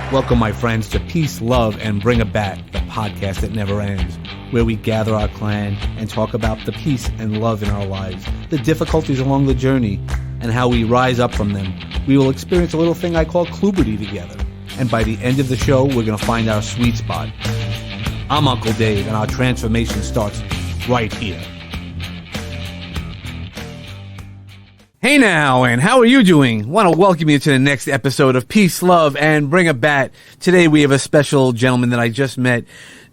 Welcome, my friends, to Peace, Love, and Bring It Back, the podcast that never ends, where we gather our clan and talk about the peace and love in our lives, the difficulties along the journey, and how we rise up from them. We will experience a little thing I call Kluberty together, and by the end of the show, we're going to find our sweet spot. I'm Uncle Dave, and our transformation starts right here. Hey now, and how are you doing? Want to welcome you to the next episode of Peace, Love, and Bring It Back. Today we have a special gentleman that I just met,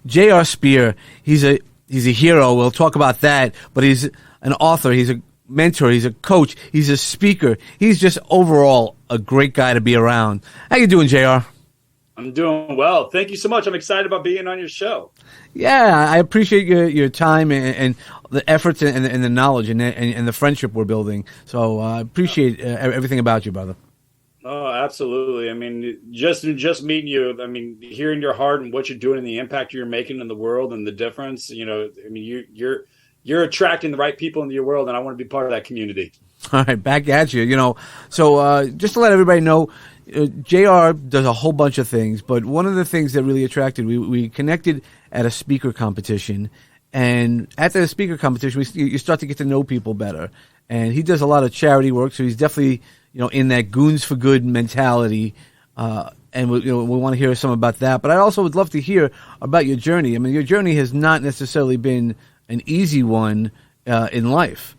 J.R. Spear. He's a hero. We'll talk about that, but he's an author. He's a mentor. He's a coach. He's a speaker. He's just overall a great guy to be around. How you doing, J.R.? I'm doing well. Thank you so much. I'm excited about being on your show. Yeah, I appreciate your time and the efforts and the knowledge and the friendship we're building. So I appreciate everything about you, brother. Oh, absolutely. I mean, just meeting you, I mean, hearing your heart and what you're doing and the impact you're making in the world and the difference, you know, I mean, you're attracting the right people into your world, and I want to be part of that community. All right, back at you. You know, so just to let everybody know, JR does a whole bunch of things, but one of the things that really attracted, we connected at a speaker competition, and at the speaker competition, you start to get to know people better. And he does a lot of charity work, so he's definitely, you know, in that goons for good mentality. And we want to hear some about that. But I also would love to hear about your journey. I mean, your journey has not necessarily been an easy one in life.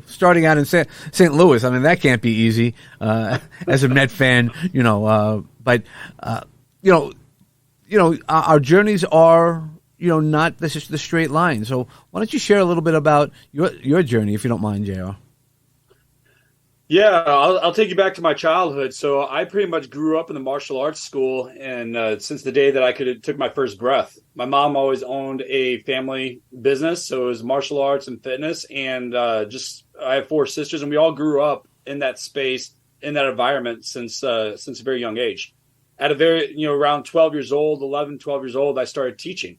Starting out in St. Louis, I mean, that can't be easy as a Met fan, but our journeys are, not the straight line. So why don't you share a little bit about your journey, if you don't mind, JR? Yeah, I'll take you back to my childhood. So I pretty much grew up in the martial arts school, and since the day that I took my first breath. My mom always owned a family business, so it was martial arts and fitness, and I have four sisters, and we all grew up in that space, in that environment since a very young age. At a very, around 12 years old, I started teaching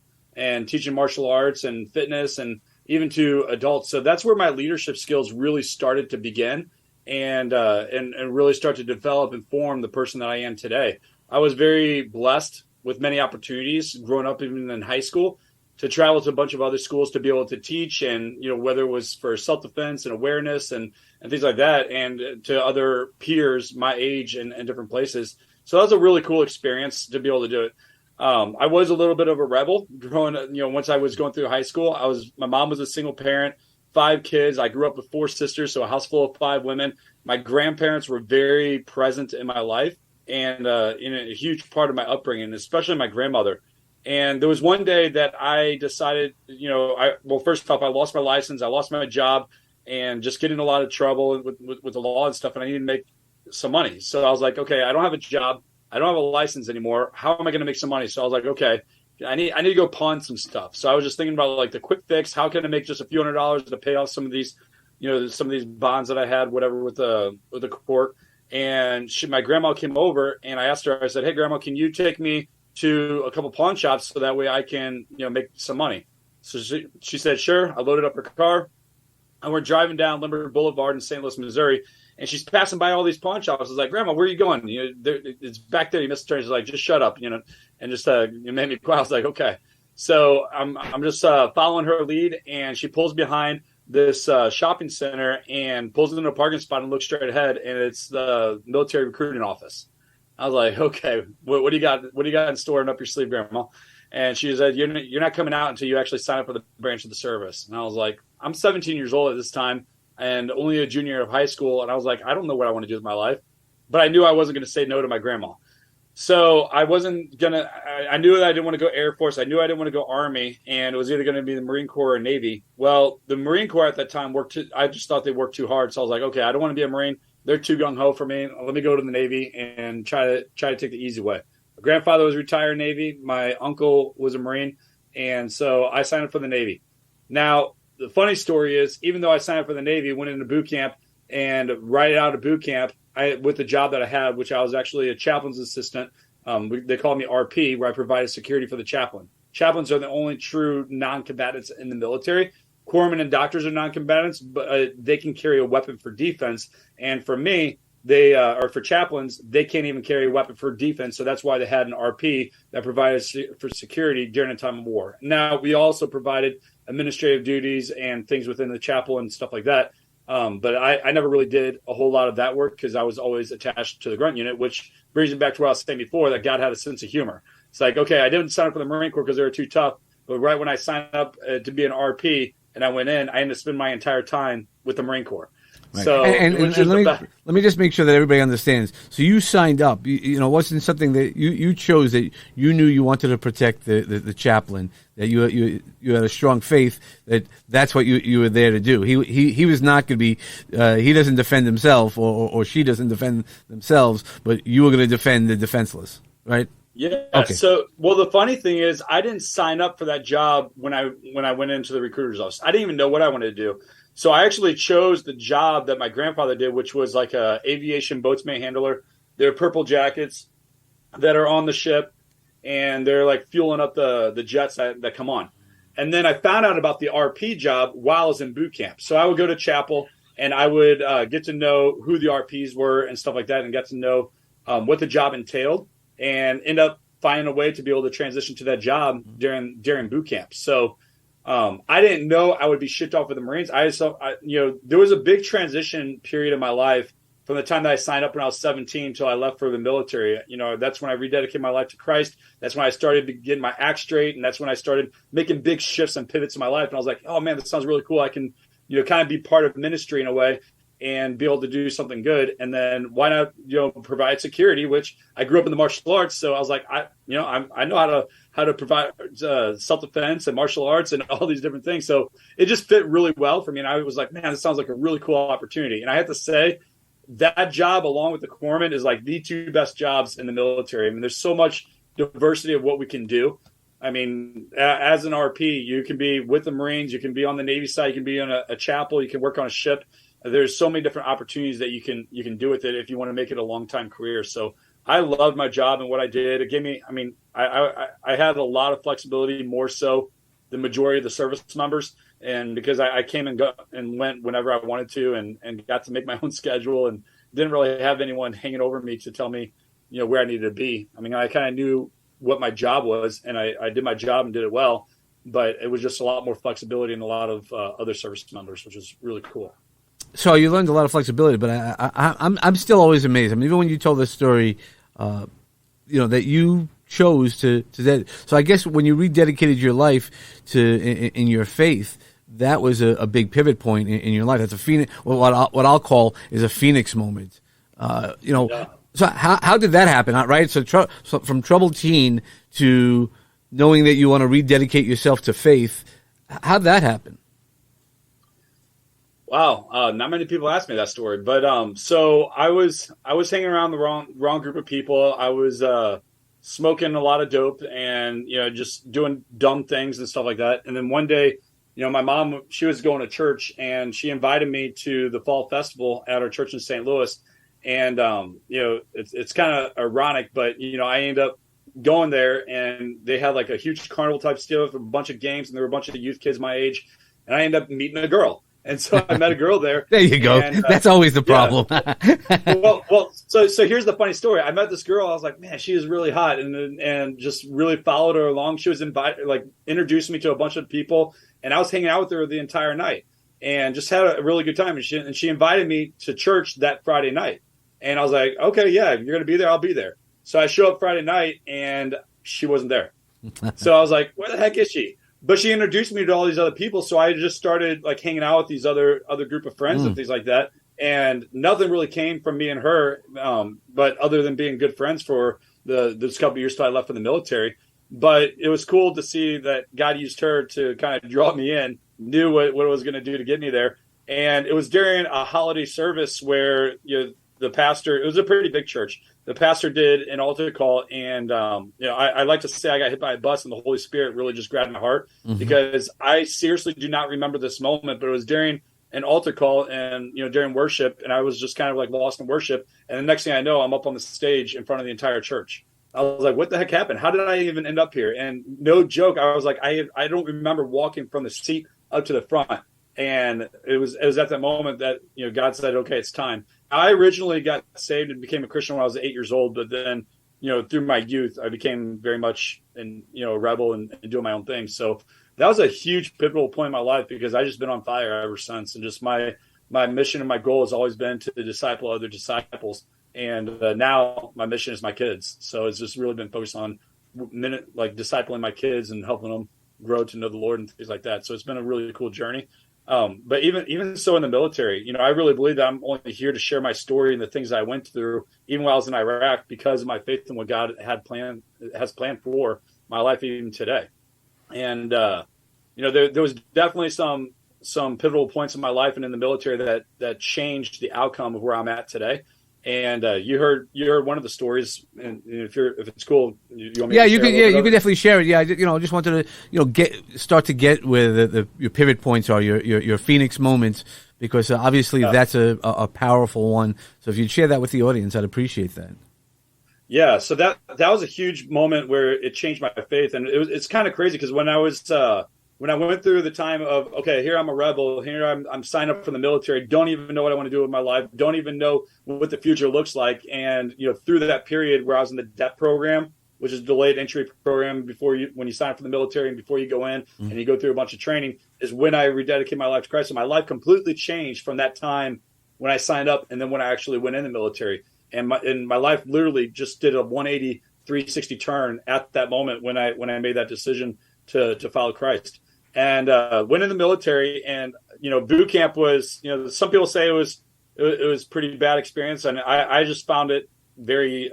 martial arts and fitness, and even to adults. So that's where my leadership skills really started to begin. And really start to develop and form the person that I am today. I was very blessed with many opportunities growing up, even in high school, to travel to a bunch of other schools to be able to teach, and whether it was for self-defense and awareness and things like that, and to other peers my age and different places. So that was a really cool experience to be able to do it. I was a little bit of a rebel growing up. Once I was going through high school, my mom was a single parent. 5 kids. I grew up with 4 sisters, so a house full of 5 women. My grandparents were very present in my life and in a huge part of my upbringing, especially my grandmother. And there was one day that I decided, first off, I lost my license, I lost my job, and just getting in a lot of trouble with the law and stuff, and I needed to make some money. So I was like, okay, I don't have a job, I don't have a license anymore. How am I going to make some money? So I was like, okay, I need to go pawn some stuff. So I was just thinking about like the quick fix. How can I make just a few $100s to pay off some of these, some of these bonds that I had, whatever, with the court. And my grandma came over, and I asked her, I said, hey, Grandma, can you take me to a couple pawn shops so that way I can, make some money? So she said, sure. I loaded up her car, and we're driving down Limerick Boulevard in St. Louis, Missouri. And she's passing by all these pawn shops. I was like, Grandma, where are you going? It's back there. You missed the turn. She's like, just shut up, and just you made me quiet. I was like, okay. So I'm just following her lead, and she pulls behind this shopping center and pulls into a parking spot and looks straight ahead, and it's the military recruiting office. I was like, okay, what do you got? What do you got in store and up your sleeve, Grandma? And she said, you're not coming out until you actually sign up for the branch of the service. And I was like, I'm 17 years old at this time, and only a junior of high school. And I was like, I don't know what I want to do with my life, but I knew I wasn't going to say no to my grandma. So I wasn't going to, I knew that I didn't want to go Air Force. I knew I didn't want to go Army, and it was either going to be the Marine Corps or Navy. Well, the Marine Corps at that time I just thought they worked too hard. So I was like, okay, I don't want to be a Marine. They're too gung-ho for me. Let me go to the Navy and try to take the easy way. My grandfather was retired Navy. My uncle was a Marine. And so I signed up for the Navy. Now, the funny story is, even though I signed up for the Navy, went into boot camp, and right out of boot camp, with the job that I had, which I was actually a chaplain's assistant, they called me RP, where I provided security for the chaplain. Chaplains are the only true non-combatants in the military. Corpsmen and doctors are non-combatants, but they can carry a weapon for defense. And for me, they or for chaplains, they can't even carry a weapon for defense. So that's why they had an RP that provided for security during a time of war. Now, we also provided administrative duties and things within the chapel and stuff like that. But I never really did a whole lot of that work because I was always attached to the grunt unit, which brings me back to what I was saying before, that God had a sense of humor. It's like, okay, I didn't sign up for the Marine Corps because they were too tough. But right when I signed up to be an RP and I went in, I ended up spending my entire time with the Marine Corps. Right. So and let me just make sure that everybody understands. So you signed up. You know, it wasn't something that you chose, that you knew you wanted to protect the chaplain, that you had a strong faith that's what you were there to do. He was not going to be he doesn't defend himself or she doesn't defend themselves, but you were going to defend the defenseless, right? Yeah. Okay. So, well, the funny thing is, I didn't sign up for that job when I went into the recruiter's office. I didn't even know what I wanted to do. So I actually chose the job that my grandfather did, which was like a aviation boatsman handler. They're purple jackets that are on the ship, and they're like fueling up the jets that come on. And then I found out about the RP job while I was in boot camp. So I would go to chapel, and I would get to know who the RPs were and stuff like that, and get to know what the job entailed, and end up finding a way to be able to transition to that job during boot camp. So I didn't know I would be shipped off with the Marines. There was a big transition period in my life from the time that I signed up when I was 17 until I left for the military. You know, that's when I rededicated my life to Christ. That's when I started getting my act straight, and that's when I started making big shifts and pivots in my life. And I was like, oh man, this sounds really cool. I can, kind of be part of ministry in a way and be able to do something good. And then why not, provide security, which I grew up in the martial arts. So I was like, I know how to provide self-defense and martial arts and all these different things. So it just fit really well for me. And I was like, man, this sounds like a really cool opportunity. And I have to say that job, along with the corpsman, is like the two best jobs in the military. I mean, there's so much diversity of what we can do. I mean, as an RP, you can be with the Marines, you can be on the Navy side, you can be on a chapel, you can work on a ship. There's so many different opportunities that you can do with it if you want to make it a long time career. So I loved my job and what I did. It gave me, I had a lot of flexibility, more so the majority of the service members. And because I came and went whenever I wanted to, and got to make my own schedule, and didn't really have anyone hanging over me to tell me, where I needed to be. I mean, I kind of knew what my job was, and I did my job and did it well, but it was just a lot more flexibility in a lot of other service members, which is really cool. So you learned a lot of flexibility, but I'm still always amazed. I mean, even when you told this story, that you chose to that. So I guess when you rededicated your life to in your faith, that was a big pivot point in your life. That's a phoenix. What I'll call is a phoenix moment. Yeah. So how did that happen? Right. So from troubled teen to knowing that you want to rededicate yourself to faith, how'd that happen? Wow, not many people ask me that story, but so I was hanging around the wrong group of people. I was smoking a lot of dope and just doing dumb things and stuff like that. And then one day, my mom, she was going to church, and she invited me to the fall festival at our church in St. Louis. And it's kind of ironic, but I ended up going there, and they had like a huge carnival type deal with a bunch of games, and there were a bunch of youth kids my age, and I ended up meeting a girl. And so I met a girl there. There you go. And, that's always the problem. Yeah. well, so here's the funny story. I met this girl. I was like, man, she is really hot, and just really followed her along. She was introduced me to a bunch of people, and I was hanging out with her the entire night, and just had a really good time. And she invited me to church that Friday night, and I was like, okay, yeah, you're gonna be there, I'll be there. So I show up Friday night, and she wasn't there. So I was like, where the heck is she? But she introduced me to all these other people, so I just started like hanging out with these other group of friends and things like that. And nothing really came from me and her, but other than being good friends for this couple of years till I left for the military. But it was cool to see that God used her to kind of draw me in, knew what it was going to do to get me there. And it was during a holiday service where the pastor, it was a pretty big church. The pastor did an altar call, and I like to say I got hit by a bus, and the Holy Spirit really just grabbed my heart, because I seriously do not remember this moment, but it was during an altar call and during worship, and I was just kind of like lost in worship, and the next thing I know, I'm up on the stage in front of the entire church. I was like, what the heck happened? How did I even end up here? And no joke, I was like, I don't remember walking from the seat up to the front. And it was at that moment that God said, okay, it's time. I originally got saved and became a Christian when I was 8 years old, but then, through my youth, I became very much a rebel and doing my own thing. So that was a huge pivotal point in my life because I just been on fire ever since. And just my mission and my goal has always been to disciple other disciples. And now my mission is my kids. So it's just really been focused on discipling my kids and helping them grow to know the Lord and things like that. So it's been a really cool journey. But even so in the military, I really believe that I'm only here to share my story and the things I went through, even while I was in Iraq, because of my faith in what God has planned for my life even today. And, there was definitely some pivotal points in my life and in the military that changed the outcome of where I'm at today. And you heard one of the stories, and if it's cool, you want me to you can definitely share it. Yeah, just wanted to start to get where your pivot points are, your Phoenix moments, because obviously that's a powerful one. So if you'd share that with the audience, I'd appreciate that. Yeah, so that was a huge moment where it changed my faith, and it's kind of crazy because when I went through the time of, okay, here I'm a rebel, here I'm signed up for the military, don't even know what I want to do with my life, don't even know what the future looks like. And, through that period where I was in the DEP program, which is delayed entry program when you sign up for the military and before you go in and you go through a bunch of training, is when I rededicated my life to Christ. And my life completely changed from that time when I signed up and then when I actually went in the military. And my life literally just did a 180, 360 turn at that moment when I made that decision to follow Christ. And went in the military, and boot camp was, some people say it was pretty bad experience, and I just found it very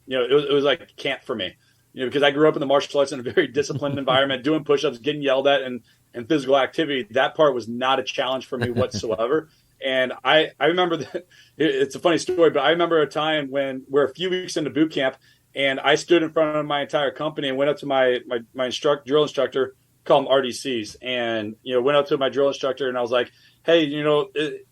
it was like camp for me, because I grew up in the martial arts in a very disciplined environment, doing push-ups, getting yelled at, and physical activity. That part was not a challenge for me whatsoever. And I remember that it's a funny story, but I remember a time when we're a few weeks into boot camp, and I stood in front of my entire company and went up to my drill instructor. Call them RDCs, and went up to my drill instructor and I was like, hey,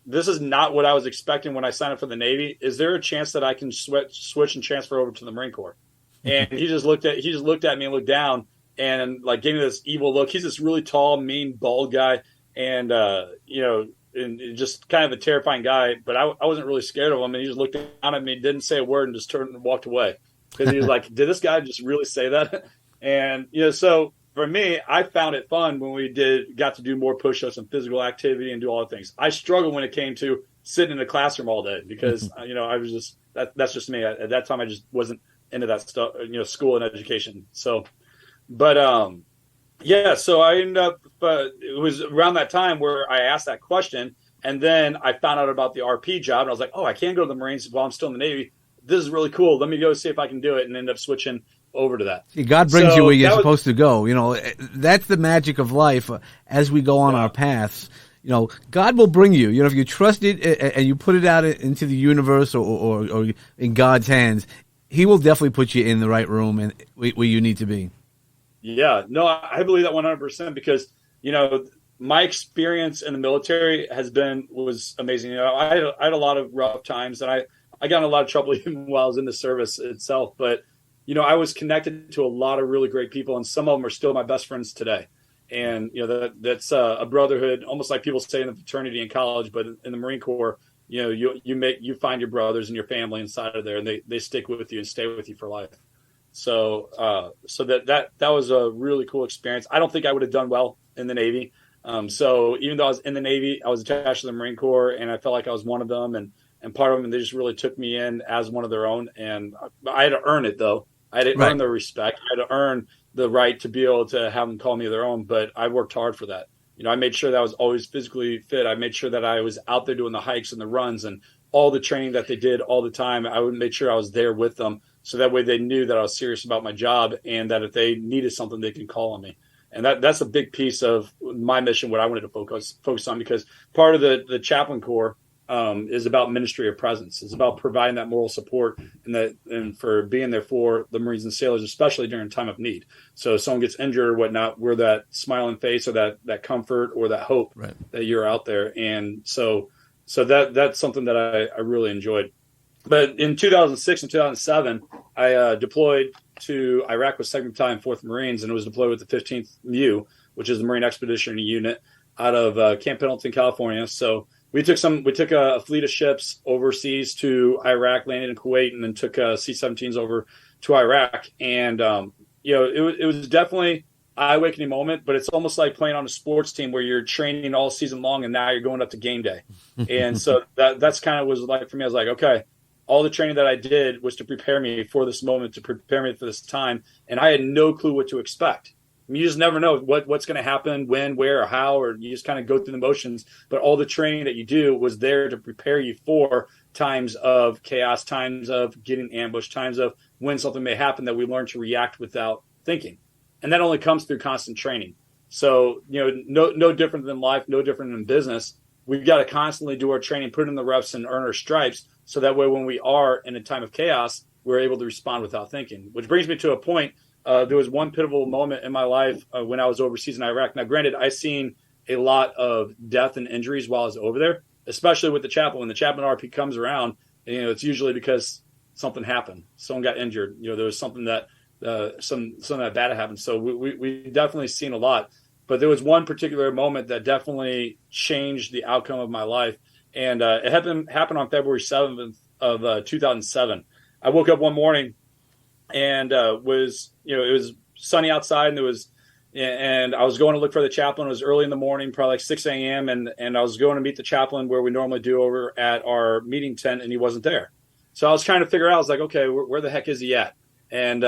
this is not what I was expecting when I signed up for the Navy. Is there a chance that I can switch and transfer over to the Marine Corps? And he just looked at me and looked down and gave me this evil look. He's this really tall, mean, bald guy, and and just kind of a terrifying guy. But I wasn't really scared of him, and he just looked down at me, didn't say a word, and just turned and walked away because he was like, did this guy just really say that? And so. For me, I found it fun when we got to do more push-ups and physical activity and do all the things. I struggled when it came to sitting in a classroom all day because, I was just, that's just me. At that time, I just wasn't into that stuff, school and education. So, but, so I ended up, it was around that time where I asked that question, and then I found out about the RP job, and I was like, oh, I can go to the Marines while I'm still in the Navy. This is really cool. Let me go see if I can do it, and end up switching over to that. See, God brings you where you're supposed to go. That's the magic of life. As we go on our paths, God will bring you. If you trust it and you put it out into the universe or in God's hands, He will definitely put you in the right room and where you need to be. Yeah, no, I believe that 100% because my experience in the military was amazing. I had a lot of rough times, and I got in a lot of trouble even while I was in the service itself, but I was connected to a lot of really great people, and some of them are still my best friends today. And, that's a brotherhood, almost like people say in the fraternity in college, but in the Marine Corps, you find your brothers and your family inside of there, and they stick with you and stay with you for life. So that was a really cool experience. I don't think I would have done well in the Navy. So even though I was in the Navy, I was attached to the Marine Corps, and I felt like I was one of them and part of them, and they just really took me in as one of their own. And I had to earn it, though. I had to earn their respect. I had to earn the right to be able to have them call me their own, but I worked hard for that. I made sure that I was always physically fit. I made sure that I was out there doing the hikes and the runs and all the training that they did all the time. I would make sure I was there with them, so that way they knew that I was serious about my job and that if they needed something, they can call on me. And that's a big piece of my mission, what I wanted to focus on, because part of the chaplain corps is about ministry of presence. It's about providing that moral support and for being there for the Marines and sailors, especially during time of need. So if someone gets injured or whatnot, we're that smiling face or that comfort or that hope that you're out there. And so that's something that I really enjoyed. But in 2006 and 2007, I deployed to Iraq with 2nd Battalion, 4th Marines, and was deployed with the 15th MU, which is the Marine Expeditionary Unit, out of Camp Pendleton, California. So We took a fleet of ships overseas to Iraq, landed in Kuwait, and then took C-17s over to Iraq. And it was definitely eye-awakening moment, but it's almost like playing on a sports team where you're training all season long and now you're going up to game day. And so that's kind of was like for me. I was like, okay, all the training that I did was to prepare me for this moment, to prepare me for this time, and I had no clue what to expect. I mean, you just never know what's going to happen, when, where, or how, or you just kind of go through the motions. But all the training that you do was there to prepare you for times of chaos, times of getting ambushed, times of when something may happen that we learn to react without thinking. And that only comes through constant training. So, no different than life, no different than business. We've got to constantly do our training, put in the reps, and earn our stripes. So that way, when we are in a time of chaos, we're able to respond without thinking. Which brings me to a point. There was one pivotal moment in my life when I was overseas in Iraq. Now, granted, I've seen a lot of death and injuries while I was over there, especially with the chaplain. When the chaplain RP comes around, it's usually because something happened. Someone got injured. There was something that something that bad happened. So we definitely seen a lot. But there was one particular moment that definitely changed the outcome of my life. And it happened on February 7th of 2007. I woke up one morning and it was sunny outside, and I was going to look for the chaplain. It was early in the morning, probably like 6 a.m. And I was going to meet the chaplain where we normally do over at our meeting tent, and he wasn't there. So I was trying to figure out, I was like, okay, where the heck is he at? And,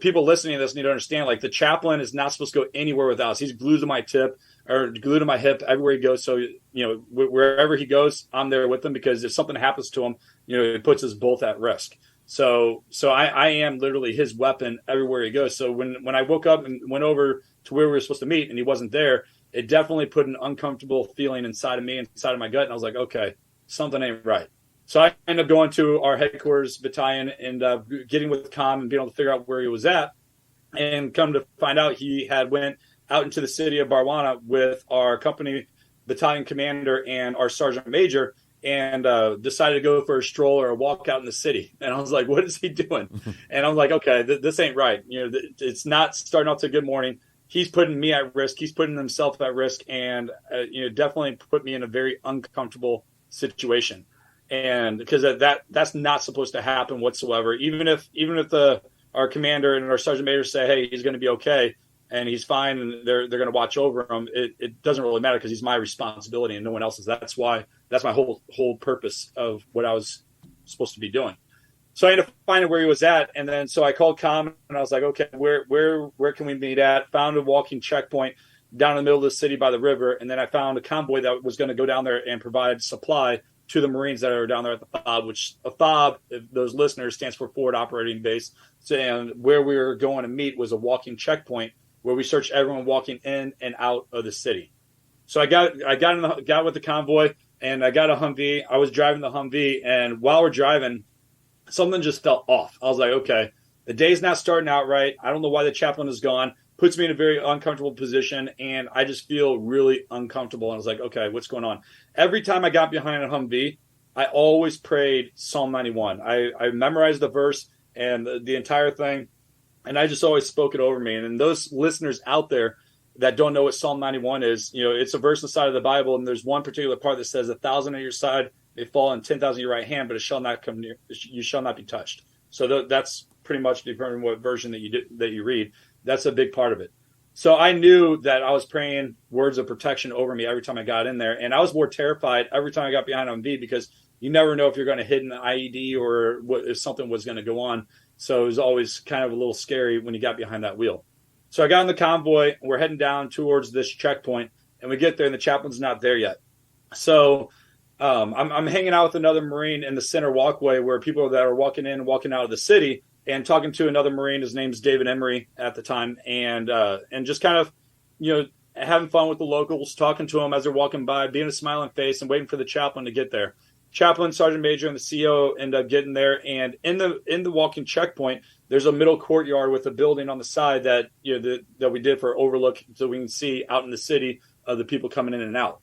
people listening to this need to understand, like, the chaplain is not supposed to go anywhere without us. He's glued to my glued to my hip everywhere he goes. So, wherever he goes, I'm there with him, because if something happens to him, it puts us both at risk. So I am literally his weapon everywhere he goes. So when I woke up and went over to where we were supposed to meet and he wasn't there, it definitely put an uncomfortable feeling inside of me, inside of my gut. And I was like, okay, something ain't right. So I ended up going to our headquarters battalion and getting with Comm and being able to figure out where he was at, and come to find out he had went out into the city of Barwana with our company battalion commander and our sergeant major, and decided to go for a stroll or a walk out in the city. And I was like, what is he doing? And I'm like, okay, this ain't right. It's not starting off to a good morning. He's putting me at risk. He's putting himself at risk, and definitely put me in a very uncomfortable situation. And because that's not supposed to happen whatsoever. Even if our commander and our sergeant major say, hey, he's going to be okay and he's fine, and they're going to watch over him, it doesn't really matter, because he's my responsibility and no one else's. That's my whole purpose of what I was supposed to be doing. So I ended up finding where he was at, and then so I called Comm and I was like, okay, where can we meet at? Found a walking checkpoint down in the middle of the city by the river, and then I found a convoy that was going to go down there and provide supply to the Marines that are down there at the FOB, which a FOB, if those listeners, stands for Forward Operating Base. So, and where we were going to meet was a walking checkpoint where we searched everyone walking in and out of the city. So I got with the convoy, and I got a Humvee. I was driving the Humvee, and while we're driving, something just felt off. I was like, okay, the day's not starting out right. I don't know why the chaplain is gone. Puts me in a very uncomfortable position, and I just feel really uncomfortable. And I was like, okay, what's going on? Every time I got behind a Humvee, I always prayed Psalm 91. I memorized the verse and the entire thing, and I just always spoke it over me. And those listeners out there that don't know what Psalm 91 is, it's a verse inside of the Bible, and there's one particular part that says, 1,000 at your side may fall and 10,000 at your right hand, but it shall not come near. You shall not be touched. So that's pretty much depending on what version that you read. That's a big part of it. So I knew that I was praying words of protection over me every time I got in there. And I was more terrified every time I got behind on V, because you never know if you're going to hit an IED or if something was going to go on. So it was always kind of a little scary when you got behind that wheel. So I got in the convoy, and we're heading down towards this checkpoint, and we get there and the chaplain's not there yet. So I'm hanging out with another Marine in the center walkway where people that are walking in and walking out of the city, and talking to another Marine. His name's David Emery at the time, and just kind of, having fun with the locals, talking to them as they're walking by, being a smiling face, and waiting for the chaplain to get there. Chaplain, sergeant major, and the CO end up getting there, and in the walking checkpoint, there's a middle courtyard with a building on the side that that we did for overlook, so we can see out in the city of the people coming in and out.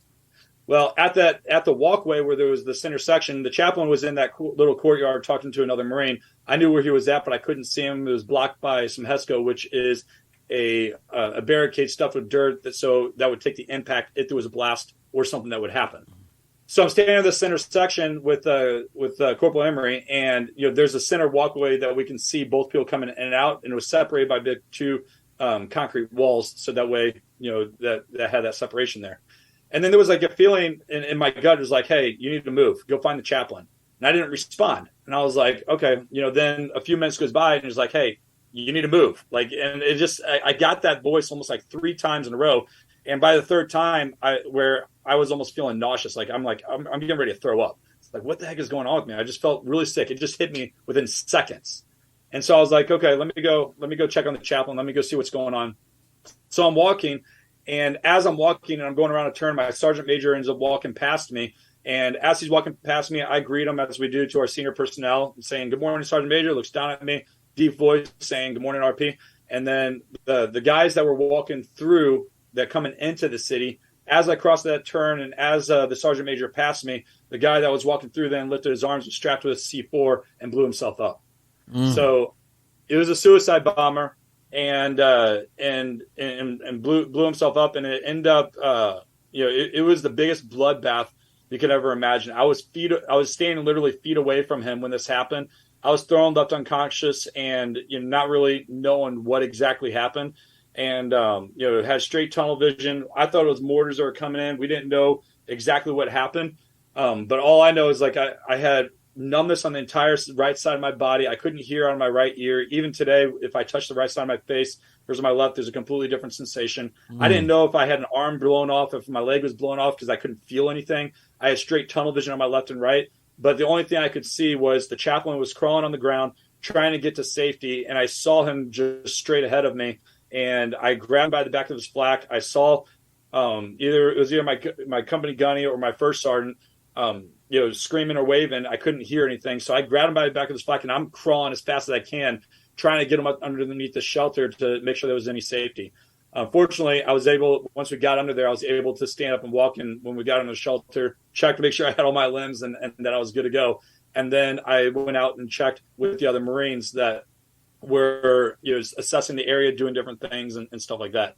Well, at the walkway where there was this intersection, the chaplain was in that little courtyard talking to another Marine. I knew where he was at, but I couldn't see him. It was blocked by some HESCO, which is a barricade stuffed with dirt, so that would take the impact if there was a blast or something that would happen. So I'm standing in the center section with Corporal Emery, and there's a center walkway that we can see both people coming in and out, and it was separated by big two concrete walls, so that way that had that separation there. And then there was like a feeling in my gut, it was like, hey, you need to move, go find the chaplain. And I didn't respond, and I was like, okay. Then a few minutes goes by, and it's like, hey, you need to move. Like, and it just I got that voice almost like 3 times in a row. And by the third time, where I was almost feeling nauseous, I'm getting ready to throw up. It's like, what the heck is going on with me? I just felt really sick. It just hit me within seconds. And so I was like, okay, let me go check on the chaplain. Let me go see what's going on. So I'm walking, and as I'm walking and I'm going around a turn, my sergeant major ends up walking past me. And as he's walking past me, I greet him as we do to our senior personnel, saying, good morning, Sergeant Major. Looks down at me, deep voice, saying, good morning, RP. And then the guys that were walking through, that coming into the city, as I crossed that turn and as the sergeant major passed me, the guy that was walking through then lifted his arms and strapped with a C4 and blew himself up. So it was a suicide bomber, and blew himself up, and it ended up it was the biggest bloodbath you could ever imagine. I was standing literally feet away from him when this happened. I was thrown, left unconscious, and not really knowing what exactly happened. And, had straight tunnel vision. I thought it was mortars that were coming in. We didn't know exactly what happened. But all I know is like I had numbness on the entire right side of my body. I couldn't hear out of my right ear. Even today, if I touch the right side of my face versus my left, there's a completely different sensation. I didn't know if I had an arm blown off, if my leg was blown off, because I couldn't feel anything. I had straight tunnel vision on my left and right. But the only thing I could see was the chaplain was crawling on the ground, trying to get to safety. And I saw him just straight ahead of me. And I grabbed him by the back of his flak. I saw either my company gunny or my first sergeant, screaming or waving. I couldn't hear anything. So I grabbed him by the back of his flak, and I'm crawling as fast as I can, trying to get him up underneath the shelter to make sure there was any safety. Fortunately, once we got under there, I was able to stand up and walk. And when we got under the shelter, checked to make sure I had all my limbs and that I was good to go. And then I went out and checked with the other Marines that were assessing the area, doing different things and stuff like that.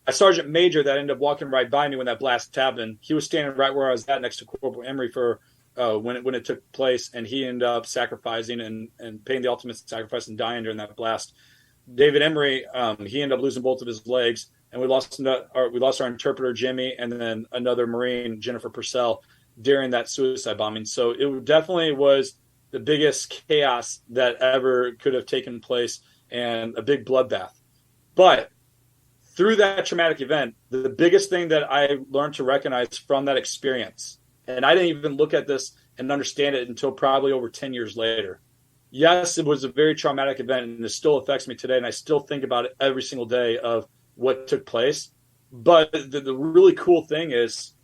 A sergeant major that ended up walking right by me when that blast happened, he was standing right where I was at next to Corporal Emery for when it took place, and he ended up sacrificing and paying the ultimate sacrifice and dying during that blast. David Emery, he ended up losing both of his legs, and we lost our interpreter Jimmy, and then another Marine, Jennifer Purcell, during that suicide bombing. So it definitely was the biggest chaos that ever could have taken place, and a big bloodbath. But through that traumatic event, the biggest thing that I learned to recognize from that experience, and I didn't even look at this and understand it until probably over 10 years later. Yes, it was a very traumatic event, and it still affects me today, and I still think about it every single day of what took place. But the really cool thing is,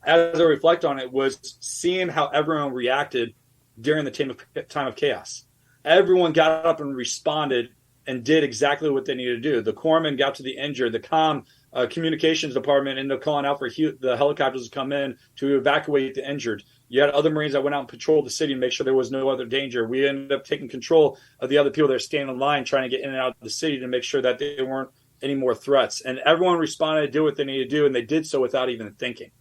as I reflect on it, was seeing how everyone reacted during the time of chaos. Everyone got up and responded and did exactly what they needed to do. The corpsman got to the injured. The communications department ended up calling out for the helicopters to come in to evacuate the injured. You had other Marines that went out and patrolled the city to make sure there was no other danger. We ended up taking control of the other people that are standing in line trying to get in and out of the city to make sure that there weren't any more threats. And everyone responded to do what they needed to do, and they did so without even thinking.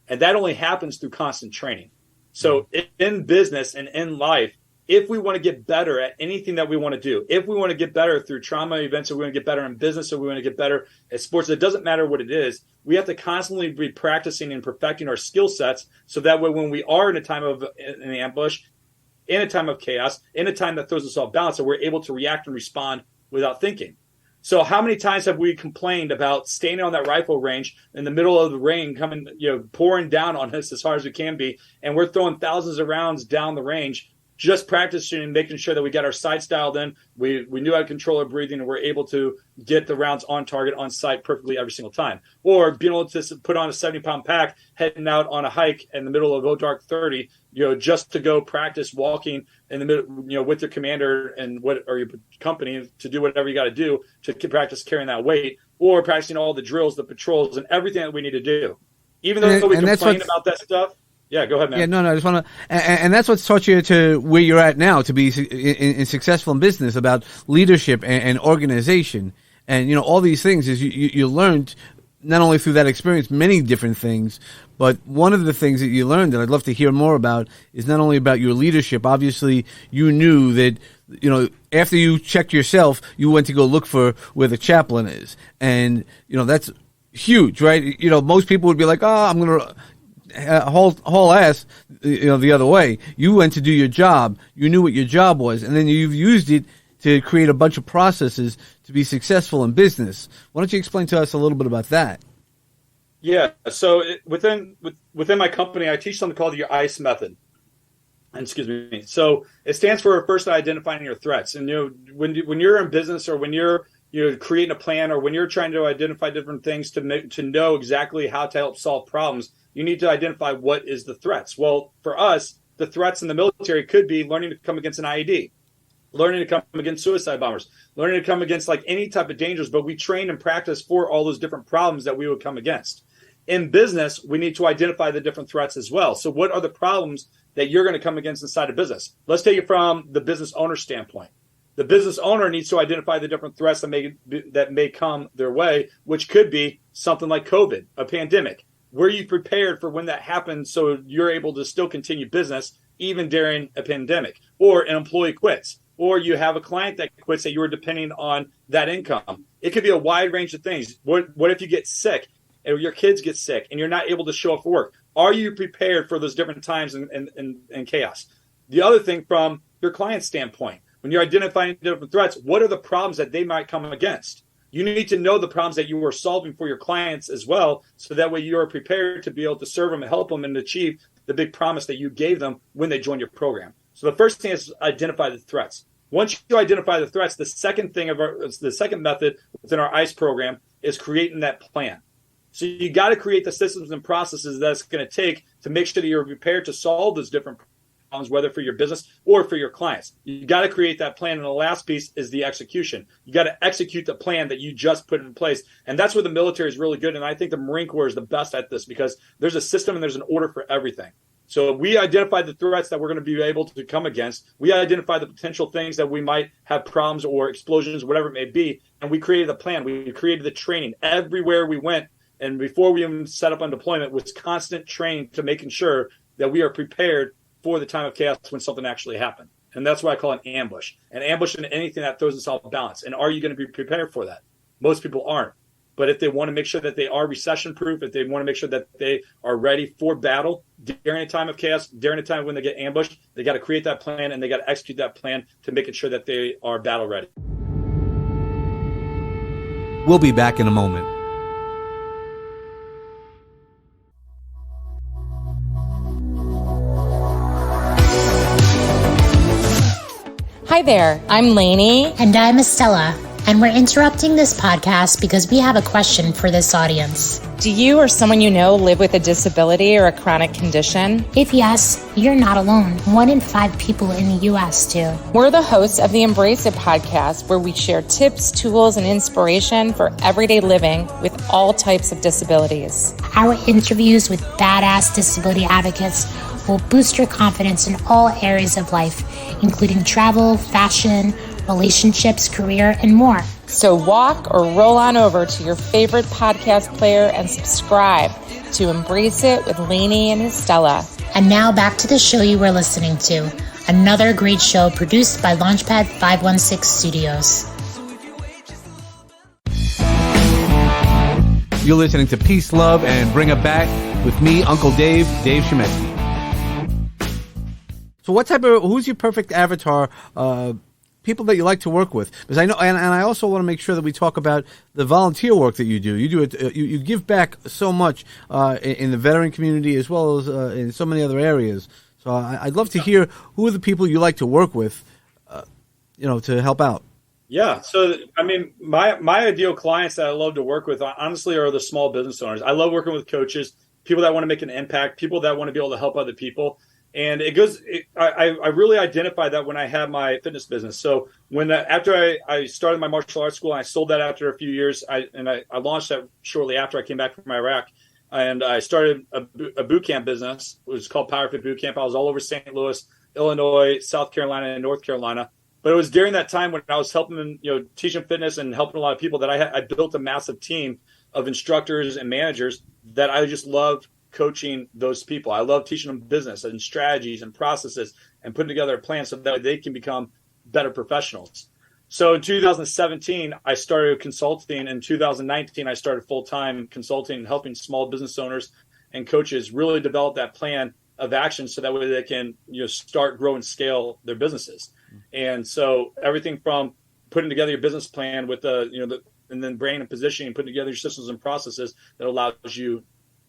And that only happens through constant training. So in business and in life, if we want to get better at anything that we want to do, if we want to get better through trauma events, or we want to get better in business, or we want to get better at sports, it doesn't matter what it is. We have to constantly be practicing and perfecting our skill sets, so that way when we are in a time of an ambush, in a time of chaos, in a time that throws us off balance, that we're able to react and respond without thinking. So how many times have we complained about standing on that rifle range in the middle of the rain coming, pouring down on us as hard as we can be, and we're throwing thousands of rounds down the range, just practicing and making sure that we got our sights dialed in. We knew how to control our breathing, and we're able to get the rounds on target, on sight perfectly every single time. Or being able to put on a 70-pound pack, heading out on a hike in the middle of O Dark 30, just to go practice walking in the middle, with your commander or your company, to do whatever you got to do to practice carrying that weight, or practicing all the drills, the patrols, and everything that we need to do. Even though we complain about that stuff. Yeah, go ahead, man. Yeah, no, I just want to, and that's what's taught you to where you're at now, to be in successful in business, about leadership and organization, and all these things is you learned not only through that experience, many different things, but one of the things that you learned that I'd love to hear more about is not only about your leadership. Obviously, you knew that, after you checked yourself, you went to go look for where the chaplain is. And, that's huge, right? Most people would be like, oh, I'm going to haul ass, the other way. You went to do your job. You knew what your job was. And then you've used it to create a bunch of processes to be successful in business. Why don't you explain to us a little bit about that? Yeah. So within my company, I teach something called your ICE method. And excuse me. So it stands for first identifying your threats. And when you're in business, or when you're creating a plan, or when you're trying to identify different things to know exactly how to help solve problems, you need to identify what is the threats. Well, for us, the threats in the military could be learning to come against an IED, learning to come against suicide bombers, learning to come against like any type of dangers, but we train and practice for all those different problems that we would come against. In business, we need to identify the different threats as well. So what are the problems that you're going to come against inside a business? Let's take it from the business owner standpoint. The business owner needs to identify the different threats that may come their way, which could be something like COVID, a pandemic. Were you prepared for when that happens so you're able to still continue business even during a pandemic? Or an employee quits, or you have a client that quits that you were depending on that income. It could be a wide range of things. What if you get sick, or your kids get sick, and you're not able to show up for work? Are you prepared for those different times and chaos? The other thing from your client's standpoint, when you're identifying different threats, what are the problems that they might come against? You need to know the problems that you are solving for your clients as well, so that way you are prepared to be able to serve them and help them and achieve the big promise that you gave them when they joined your program. So the first thing is identify the threats. Once you identify the threats, the second method within our ICE program is creating that plan. So you got to create the systems and processes that's going to take to make sure that you're prepared to solve those different problems, whether for your business or for your clients. You got to create that plan. And the last piece is the execution. You got to execute the plan that you just put in place. And that's where the military is really good. And I think the Marine Corps is the best at this, because there's a system and there's an order for everything. So we identify the threats that we're going to be able to come against. We identify the potential things that we might have problems or explosions, whatever it may be. And we created a plan. We created the training everywhere we went. And before we even set up on deployment, was constant training to making sure that we are prepared for the time of chaos when something actually happened. And that's why I call it an ambush. An ambush into anything that throws us off balance. And are you going to be prepared for that? Most people aren't. But if they want to make sure that they are recession proof, if they want to make sure that they are ready for battle during a time of chaos, during a time when they get ambushed, they got to create that plan, and they got to execute that plan to making sure that they are battle ready. We'll be back in a moment. Hi there, I'm Lainey. And I'm Estella. And we're interrupting this podcast because we have a question for this audience. Do you or someone you know live with a disability or a chronic condition? If yes, you're not alone. 1 in 5 people in the U.S. do. We're the hosts of the Embrace It podcast, where we share tips, tools, and inspiration for everyday living with all types of disabilities. Our interviews with badass disability advocates will boost your confidence in all areas of life, including travel, fashion, relationships, career, and more. So walk or roll on over to your favorite podcast player and subscribe to Embrace It with Lainey and Estella. And now back to the show you were listening to. Another great show produced by Launchpad 516 Studios. You're listening to Peace, Love, and Bring It Back with me, Uncle Dave Shemetsky. So who's your perfect avatar, people that you like to work with? Because I know, and I also want to make sure that we talk about the volunteer work that you do. You do it. You give back so much in the veteran community, as well as in so many other areas. So I'd love to hear who are the people you like to work with, to help out. Yeah. So, I mean, my ideal clients that I love to work with, honestly, are the small business owners. I love working with coaches, people that want to make an impact, people that want to be able to help other people. And I really identified that when I had my fitness business. So after I started my martial arts school, and I sold that after a few years, I launched that shortly after I came back from Iraq, and I started a boot camp business. It was called PowerFit Boot Camp. I was all over St. Louis, Illinois, South Carolina, and North Carolina. But it was during that time when I was helping, teaching fitness and helping a lot of people that I built a massive team of instructors and managers that I just love coaching those people. I love teaching them business and strategies and processes and putting together a plan so that they can become better professionals. So in 2017, I started consulting. In 2019, I started full-time consulting and helping small business owners and coaches really develop that plan of action so that way they can start, grow, and scale their businesses. And so everything from putting together your business plan with and then brand and positioning, putting together your systems and processes that allows you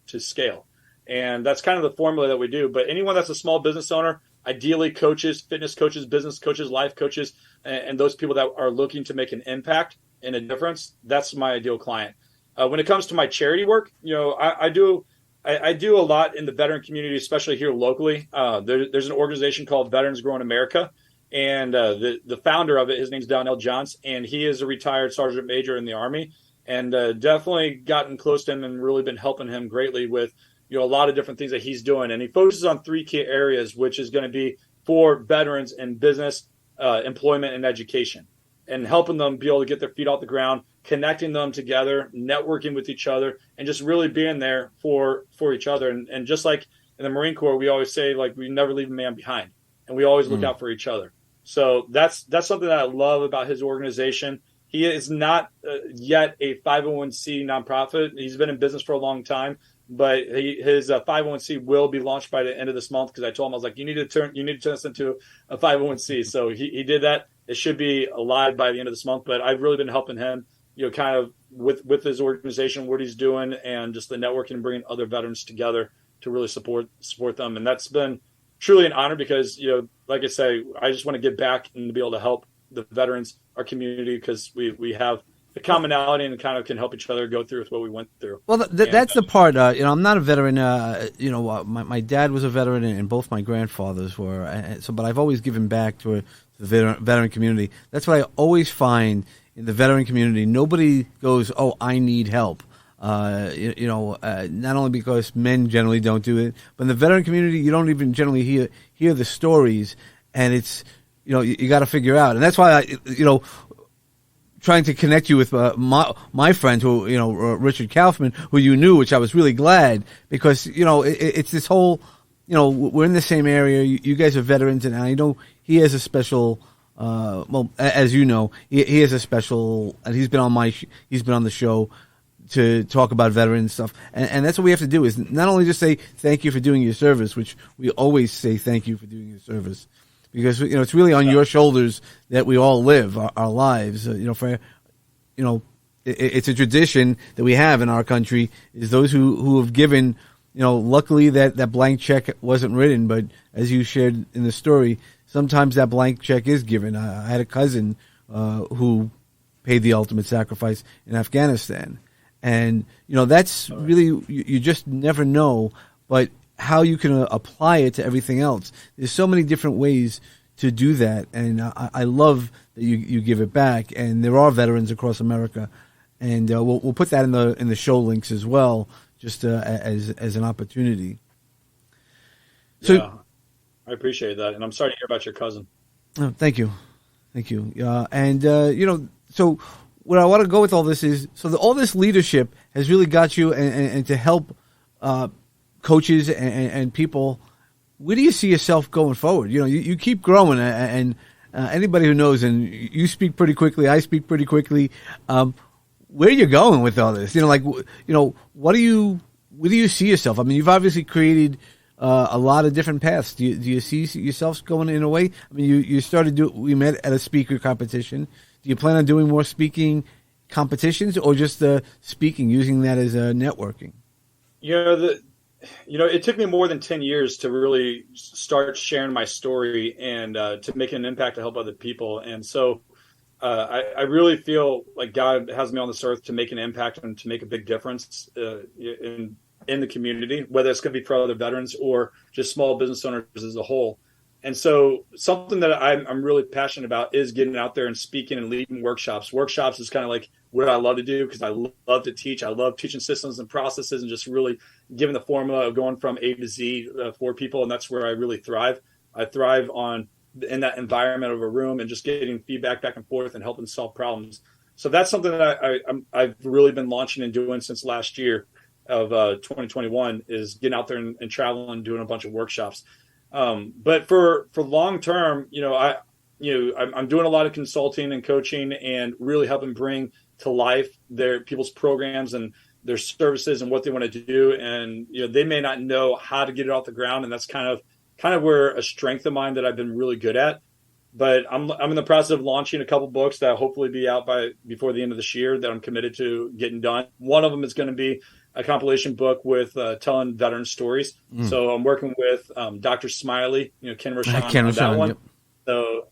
to scale. And that's kind of the formula that we do. But anyone that's a small business owner, ideally coaches, fitness coaches, business coaches, life coaches, and those people that are looking to make an impact and a difference, that's my ideal client. When it comes to my charity work, I do a lot in the veteran community, especially here locally. There's an organization called Veterans Growing America. And the founder of it, his name's Donnell Johns, and he is a retired sergeant major in the Army, and definitely gotten close to him and really been helping him greatly with a lot of different things that he's doing. And he focuses on 3 key areas, which is going to be for veterans in business, employment, and education, and helping them be able to get their feet off the ground, connecting them together, networking with each other, and just really being there for each other. And just like in the Marine Corps, we always say, like, we never leave a man behind, and we always look out for each other. So that's something that I love about his organization. He is not yet a 501c nonprofit. He's been in business for a long time, but his 501c will be launched by the end of this month, because I told him, I was like, you need to turn this into a 501c. So he did that. It should be live by the end of this month. But I've really been helping him, kind of with his organization, what he's doing, and just the networking and bringing other veterans together to really support them. And that's been truly an honor, because, like I say, I just want to give back and to be able to help the veterans, our community, because we have the commonality and kind of can help each other go through with what we went through. Well, that's the part. I'm not a veteran. My dad was a veteran, and both my grandfathers were. But I've always given back to the veteran community. That's what I always find in the veteran community. Nobody goes, "Oh, I need help." Not only because men generally don't do it, but in the veteran community, you don't even generally hear the stories, and it's, you got to figure out. And that's why trying to connect you with my friend who, Richard Kaufman, who you knew, which I was really glad, because, it's this whole, we're in the same area. You guys are veterans, and I know he has a special, as you know, he has a special, and he's been on the show to talk about veteran stuff. And that's what we have to do, is not only just say thank you for doing your service, which we always say thank you for doing your service, because, it's really on your shoulders that we all live our lives. It's a tradition that we have in our country, is those who have given, luckily that blank check wasn't written, but as you shared in the story, sometimes that blank check is given. I had a cousin who paid the ultimate sacrifice in Afghanistan. And, that's really, you just never know, but how you can apply it to everything else. There's so many different ways to do that. And I love that you give it back. And there are veterans across America. And we'll put that in the show links as well, just as an opportunity. So, yeah, I appreciate that. And I'm sorry to hear about your cousin. Oh, thank you. So where I want to go with all this is, all this leadership has really got you, and to help coaches and people. Where do you see yourself going forward? You keep growing, and anybody who knows, and you speak pretty quickly, I speak pretty quickly. Where are you going with all this? Where do you see yourself? I mean, you've obviously created a lot of different paths. Do you see yourself going in a way? I mean, we met at a speaker competition. Do you plan on doing more speaking competitions, or just speaking, using that as networking? It took me more than 10 years to really start sharing my story and to make an impact to help other people. And so I really feel like God has me on this earth to make an impact and to make a big difference in the community, whether it's going to be for other veterans or just small business owners as a whole. And so something that I'm really passionate about is getting out there and speaking and leading workshops. Workshops is kind of like what I love to do, because I love to teach. I love teaching systems and processes and just really giving the formula of going from A to Z for people. And that's where I really thrive. I thrive in that environment of a room and just getting feedback back and forth and helping solve problems. So that's something that I've really been launching and doing since last year of 2021 is getting out there and traveling and doing a bunch of workshops. But for long term, I'm doing a lot of consulting and coaching and really helping bring to life their people's programs and their services and what they want to do. And, they may not know how to get it off the ground. And that's kind of where a strength of mine that I've been really good at. But I'm in the process of launching a couple books that will hopefully be out before the end of this year that I'm committed to getting done. One of them is going to be a compilation book with telling veteran stories. So I'm working with Dr. Smiley, Ken Rochon on that one.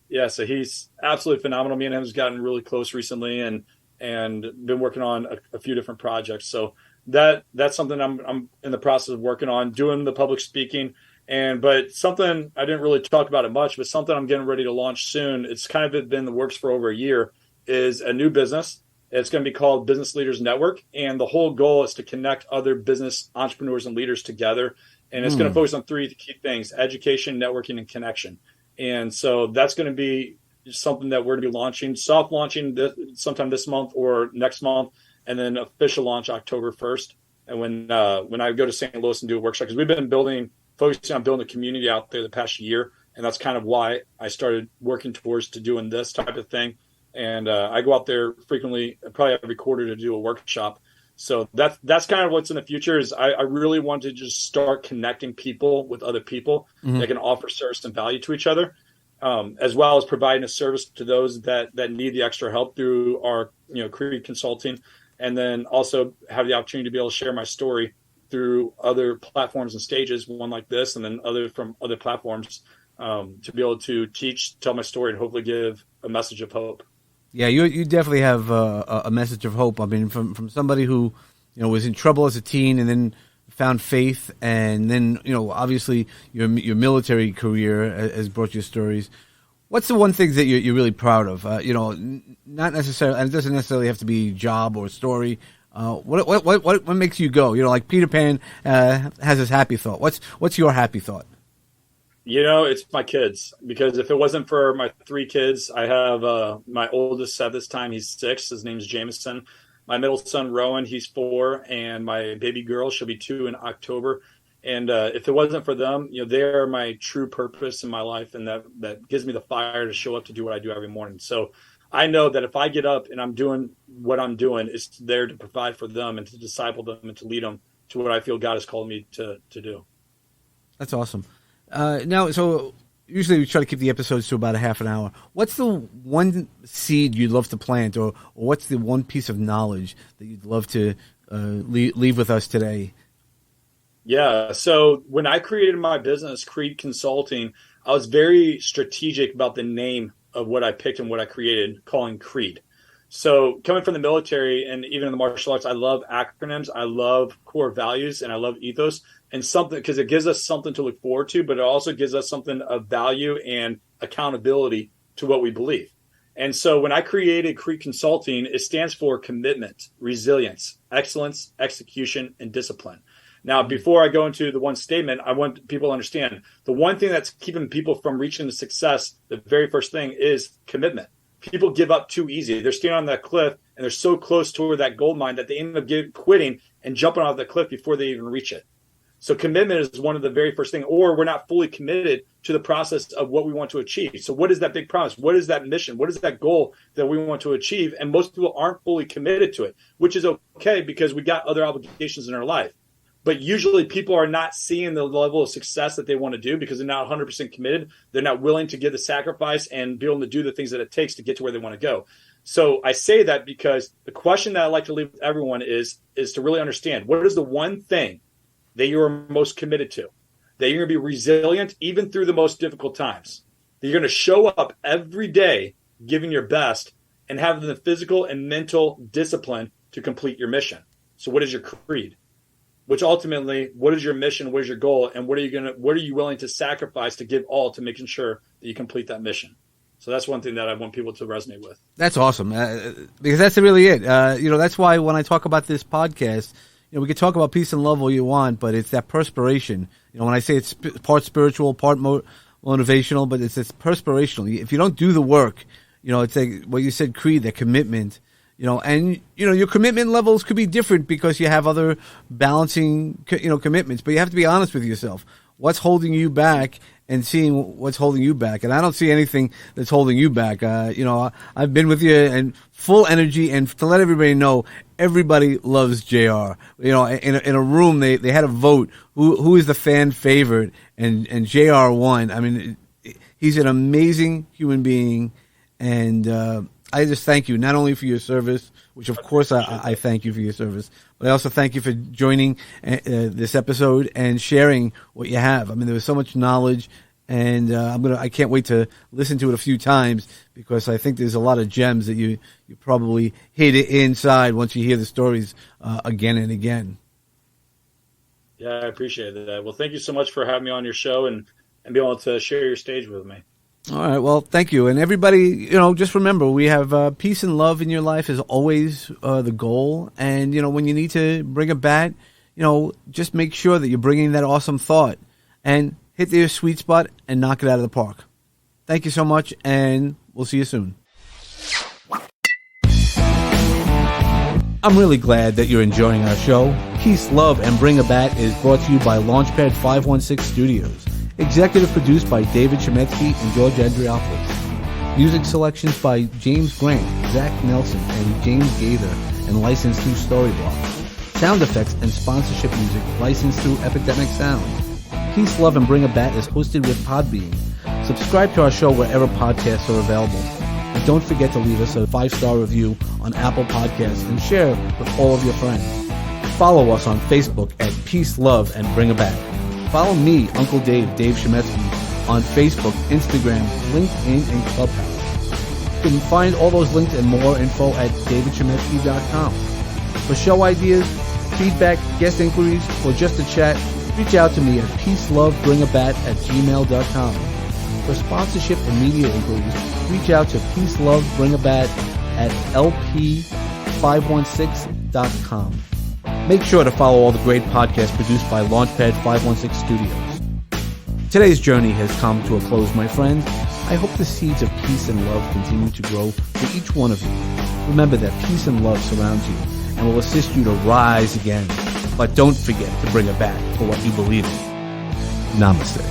Yep. So he's absolutely phenomenal. Me and him has gotten really close recently and been working on a few different projects. So that's something I'm in the process of working on, doing the public speaking. But something I didn't really talk about it much, but something I'm getting ready to launch soon. It's kind of been in the works for over a year, is a new business. It's going to be called Business Leaders Network. And the whole goal is to connect other business entrepreneurs and leaders together. And it's going to focus on three key things: education, networking, and connection. And so that's going to be something that we're going to be launching, soft launching sometime this month or next month, and then official launch October 1st. And when I go to St. Louis and do a workshop, because we've been focusing on building a community out there the past year. And that's kind of why I started working towards to doing this type of thing. And I go out there frequently, probably every quarter, to do a workshop. So that's kind of what's in the future. Is I really want to just start connecting people with other people that can offer service and value to each other, as well as providing a service to those that need the extra help through our Creed Consulting, and then also have the opportunity to be able to share my story through other platforms and stages, one like this, and then other from other platforms, to be able to tell my story, and hopefully give a message of hope. Yeah, you definitely have a message of hope. I mean, from somebody who was in trouble as a teen and then found faith, and then obviously your military career has brought you stories. What's the one thing that you're really proud of? Not necessarily, and it doesn't necessarily have to be job or story. What makes you go? Like Peter Pan has his happy thought. What's your happy thought? It's my kids, because if it wasn't for my three kids, I have my oldest at this time, he's 6. His name's Jameson. My middle son, Rowan, he's 4. And my baby girl, she'll be 2 in October. And if it wasn't for them, they are my true purpose in my life. And that gives me the fire to show up to do what I do every morning. So I know that if I get up and I'm doing what I'm doing, it's there to provide for them and to disciple them and to lead them to what I feel God has called me to do. That's awesome. Now, so usually we try to keep the episodes to about a half an hour. What's the one seed you'd love to plant, or what's the one piece of knowledge that you'd love to leave with us today? Yeah. So when I created my business, Creed Consulting, I was very strategic about the name of what I picked and what I created, calling Creed. So coming from the military and even in the martial arts, I love acronyms. I love core values and I love ethos, and something, because it gives us something to look forward to, but it also gives us something of value and accountability to what we believe. And so when I created Creed Consulting, it stands for commitment, resilience, excellence, execution, and discipline. Now, before I go into the one statement, I want people to understand the one thing that's keeping people from reaching the success, the very first thing is commitment. People give up too easy. They're standing on that cliff and they're so close toward that gold mine that they end up quitting and jumping off the cliff before they even reach it. So commitment is one of the very first things, or we're not fully committed to the process of what we want to achieve. So what is that big promise? What is that mission? What is that goal that we want to achieve? And most people aren't fully committed to it, which is okay because we got other obligations in our life. But usually people are not seeing the level of success that they want to do because they're not 100% committed. They're not willing to give the sacrifice and be able to do the things that it takes to get to where they want to go. So I say that because the question that I like to leave with everyone is to really understand, what is the one thing that you're most committed to, that you're going to be resilient even through the most difficult times, that you're going to show up every day giving your best and having the physical and mental discipline to complete your mission. So what is your creed? Which ultimately, what is your mission? What is your goal? And what are you willing to sacrifice to give all to making sure that you complete that mission? So that's one thing that I want people to resonate with. That's awesome, because that's really it. That's why when I talk about this podcast, we could talk about peace and love all you want, but it's that perspiration. When I say it's part spiritual, part motivational, but it's perspirational. If you don't do the work, it's like what you said, Creed, that commitment. and your commitment levels could be different because you have other balancing, commitments. But you have to be honest with yourself. What's holding you back, and seeing what's holding you back. And I don't see anything that's holding you back. I've been with you and full energy, and to let everybody know, everybody loves JR. In a room, they had a vote who is the fan favorite, and JR won. I mean, he's an amazing human being, and I just thank you not only for your service, which of course I thank you for your service, but I also thank you for joining this episode and sharing what you have. I mean, there was so much knowledge, and I can't wait to listen to it a few times, because I think there's a lot of gems that you probably hid inside once you hear the stories again and again. Yeah, I appreciate that. Well, thank you so mumuch for having me on your show and being able to share your stage with me. All right. Well, thank you. And everybody, just remember, we have peace and love in your life is always the goal. And, when you need to bring a bat, just make sure that you're bringing that awesome thought and hit your sweet spot and knock it out of the park. Thank you so much, and we'll see you soon. I'm really glad that you're enjoying our show. Peace, Love, and Bring a Bat is brought to you by Launchpad 516 Studios. Executive produced by David Chemetsky and George Andriopoulos. Music selections by James Grant, Zach Nelson, and James Gaither, and licensed through Storyblock. Sound effects and sponsorship music licensed through Epidemic Sound. Peace, Love, and Bring a Bat is hosted with Podbean. Subscribe to our show wherever podcasts are available. And don't forget to leave us a 5-star review on Apple Podcasts and share with all of your friends. Follow us on Facebook at Peace, Love, and Bring a Bat. Follow me, Uncle Dave Chemetsky, on Facebook, Instagram, LinkedIn, and Clubhouse. You can find all those links and more info at davidchemetsky.com. For show ideas, feedback, guest inquiries, or just a chat, reach out to me at peacelovebringabat@gmail.com. For sponsorship and media inquiries, reach out to peacelovebringabat@lp516.com. Make sure to follow all the great podcasts produced by Launchpad 516 Studios. Today's journey has come to a close, my friends. I hope the seeds of peace and love continue to grow for each one of you. Remember that peace and love surrounds you and will assist you to rise again. But don't forget to bring it back for what you believe in. Namaste.